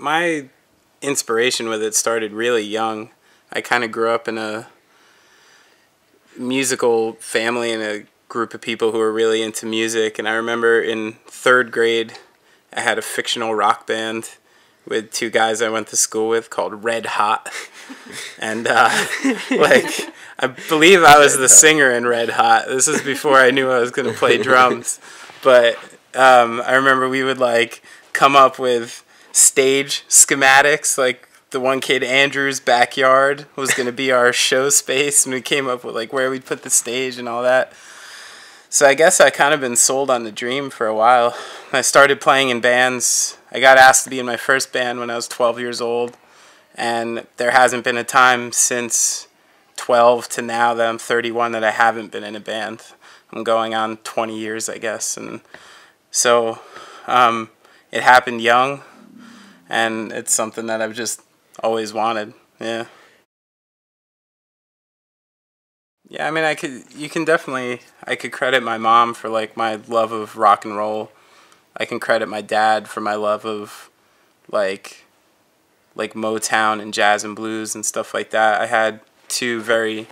my inspiration with it started really young. I kind of grew up in a musical family and a group of people who were really into music. And I remember in 3rd grade, I had a fictional rock band with 2 guys I went to school with called Red Hot. And, like, I believe I was the singer in Red Hot. This is before I knew I was going to play drums. But I remember we would, like, come up with stage schematics. Like, the one kid, Andrew's backyard, was going to be our show space. And we came up with, like, where we'd put the stage and all that. So I guess I kind of been sold on the dream for a while. I started playing in bands. I got asked to be in my first band when I was 12 years old. And there hasn't been a time since 12 to now that I'm 31 that I haven't been in a band. I'm going on 20 years, I guess. And so it happened young, and it's something that I've just always wanted. Yeah. Yeah, I mean, I could credit my mom for, like, my love of rock and roll. I can credit my dad for my love of, like Motown and jazz and blues and stuff like that. I had 2 very,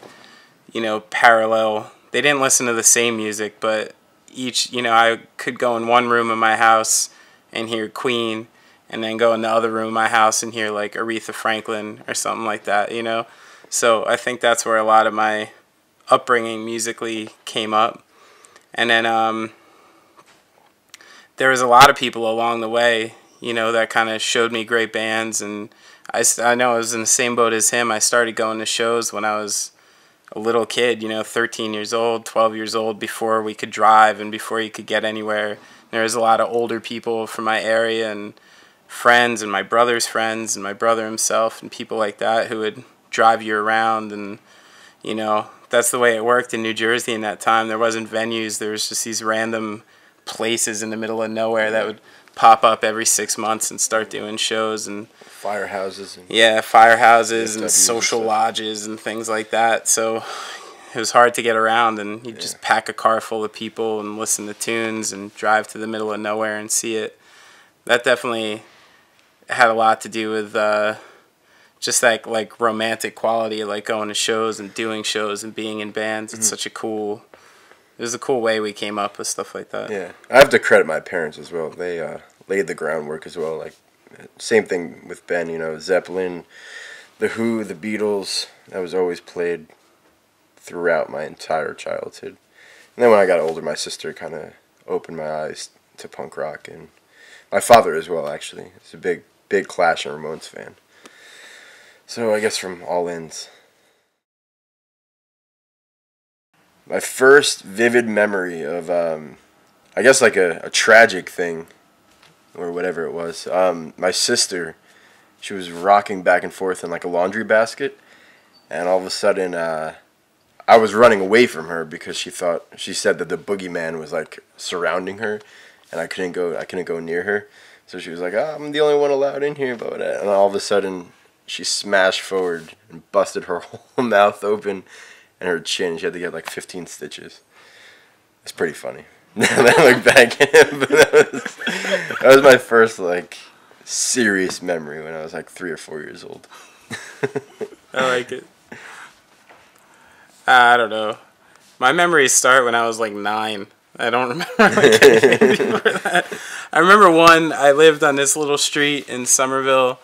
parallel. They didn't listen to the same music, but each, I could go in one room of my house and hear Queen, and then go in the other room of my house and hear, like, Aretha Franklin or something like that, So I think that's where a lot of my upbringing musically came up. And then there was a lot of people along the way, that kind of showed me great bands. And I know I was in the same boat as him. I started going to shows when I was a little kid, 13 years old, 12 years old, before we could drive and before you could get anywhere. There was a lot of older people from my area and friends and my brother's friends and my brother himself and people like that who would drive you around. And, that's the way it worked in New Jersey in that time. There wasn't venues. There was just these random places in the middle of nowhere that would pop up every 6 months and start doing shows. And firehouses. Firehouses and social lodges and things like that. So it was hard to get around, and you'd just pack a car full of people and listen to tunes and drive to the middle of nowhere and see it. That definitely had a lot to do with just that, like, romantic quality of, like, going to shows and doing shows and being in bands. It's such a cool... It was a cool way we came up with stuff like that. Yeah. I have to credit my parents as well. They laid the groundwork as well. Like, same thing with Ben, Zeppelin, The Who, The Beatles. That was always played throughout my entire childhood. And then when I got older, my sister kind of opened my eyes to punk rock. And my father as well, actually. He's a big Clash and Ramones fan. So I guess from all ends. My first vivid memory of, I guess, like a tragic thing, or whatever it was. My sister, she was rocking back and forth in, like, a laundry basket, and all of a sudden, I was running away from her because she said that the boogeyman was, like, surrounding her, and I couldn't go near her. So she was like, I'm the only one allowed in here, but and all of a sudden, she smashed forward and busted her whole mouth open. And her chin, she had to get like 15 stitches. It's pretty funny. Now that I look back at it, but that was my first, like, serious memory when I was like 3 or 4 years old. I like it. I don't know. My memories start when I was like 9. I don't remember like anything before that. I remember I lived on this little street in Somerville,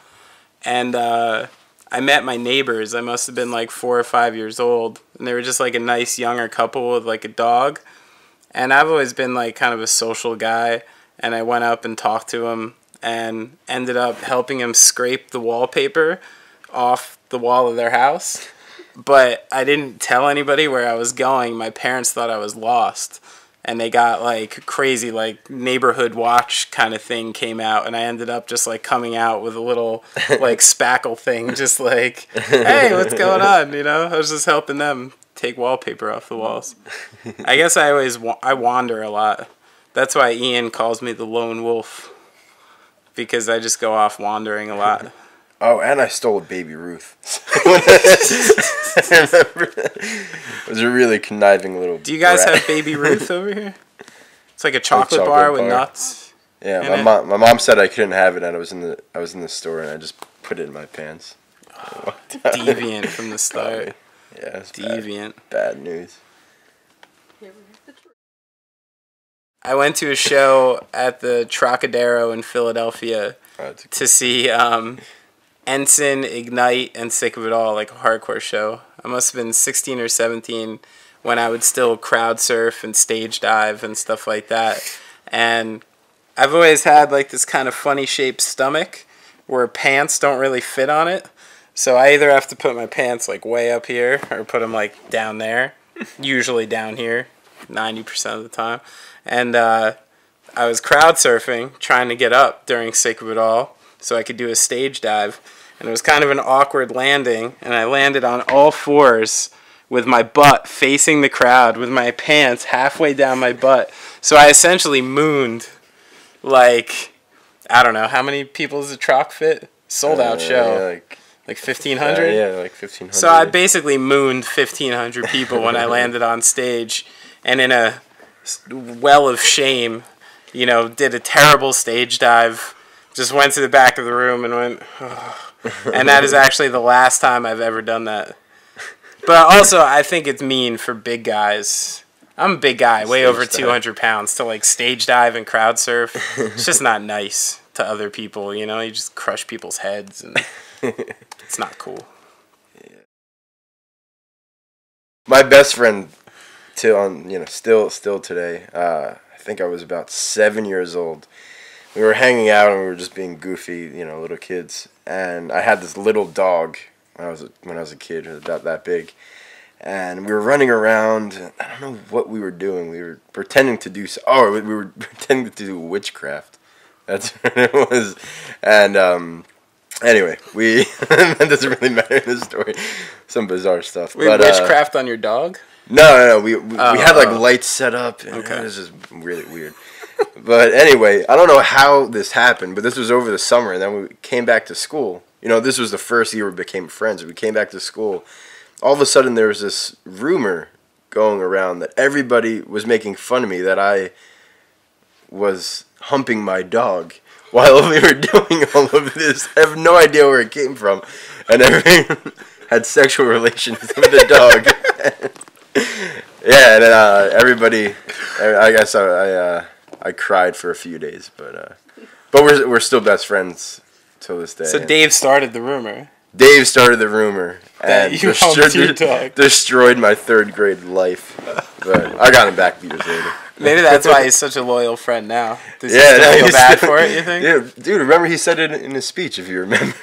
and I met my neighbors. I must have been like 4 or 5 years old, and they were just like a nice younger couple with like a dog. And I've always been like kind of a social guy, and I went up and talked to him and ended up helping him scrape the wallpaper off the wall of their house. But I didn't tell anybody where I was going. My parents thought I was lost, and they got like crazy, like neighborhood watch kind of thing came out, and I ended up just like coming out with a little like spackle thing, just like, hey, what's going on? I was just helping them take wallpaper off the walls. I guess I wander a lot. That's why Ian calls me the lone wolf, because I just go off wandering a lot. Oh, and I stole a Baby Ruth. I remember that. It was a really conniving little Do you guys brat. have Baby Ruth over here? It's like a chocolate bar with nuts. Yeah, my mom said I couldn't have it, and I was in the store, and I just put it in my pants. Oh, deviant from the start. Yeah, it's deviant. Bad news. I went to a show at the Trocadero in Philadelphia to see Ensign, Ignite, and Sick of It All, like a hardcore show. I must have been 16 or 17 when I would still crowd surf and stage dive and stuff like that. And I've always had like this kind of funny shaped stomach where pants don't really fit on it. So I either have to put my pants like way up here or put them like down there, usually down here, 90% of the time. And I was crowd surfing, trying to get up during Sick of It All so I could do a stage dive. And it was kind of an awkward landing, and I landed on all fours with my butt facing the crowd with my pants halfway down my butt. So I essentially mooned like, I don't know, how many people does the Troc fit? Sold out show. Yeah, like 1,500? Yeah, like 1,500. So I basically mooned 1,500 people when I landed on stage, and in a well of shame, you know, did a terrible stage dive, just went to the back of the room and went, oh. And that is actually the last time I've ever done that. But also, I think it's mean for big guys. I'm a big guy, way over 200 pounds, to like stage dive and crowd surf. It's just not nice to other people, you know? You just crush people's heads, and it's not cool. Yeah. My best friend, still today, I think I was about 7 years old. We were hanging out and we were just being goofy, little kids. And I had this little dog when I was a kid, about that big. And we were running around. I don't know what we were doing. We were pretending to do we were pretending to do witchcraft. That's what it was. And anyway, that doesn't really matter in this story. Some bizarre stuff. Wait, witchcraft on your dog? No. We had like lights set up. And okay. It was just really weird. But anyway, I don't know how this happened, but this was over the summer, and then we came back to school. This was the first year we became friends. We came back to school. All of a sudden, there was this rumor going around that everybody was making fun of me, that I was humping my dog while we were doing all of this. I have no idea where it came from. And everyone had sexual relations with the dog. Yeah, and then everybody, I guess I cried for a few days, but we're still best friends till this day. So Dave started the rumor. Dave started the rumor and destroyed my third grade life. But I got him back years later. Maybe that's why he's such a loyal friend now. Does he still feel bad for it, you think? Yeah, dude, remember he said it in his speech, if you remember.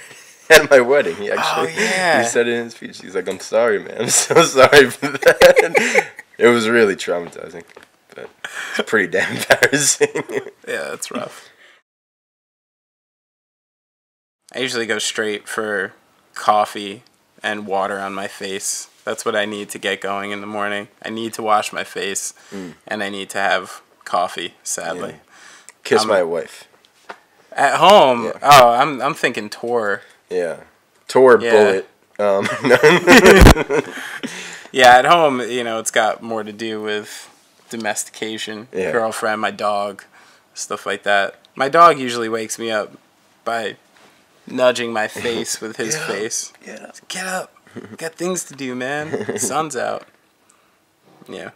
At my wedding, he said it in his speech. He's like, "I'm sorry, man. I'm so sorry for that." It was really traumatizing. But it's pretty damn embarrassing. Yeah, that's rough. I usually go straight for coffee and water on my face. That's what I need to get going in the morning. I need to wash my face, and I need to have coffee, sadly. Yeah. Kiss my wife. At home? Yeah. Oh, I'm thinking tour. Yeah. Tour bullet. Yeah, at home, it's got more to do with domestication, girlfriend, my dog, stuff like that. My dog usually wakes me up by nudging my face with his face. Get up. Got things to do, man. The sun's out. Yeah.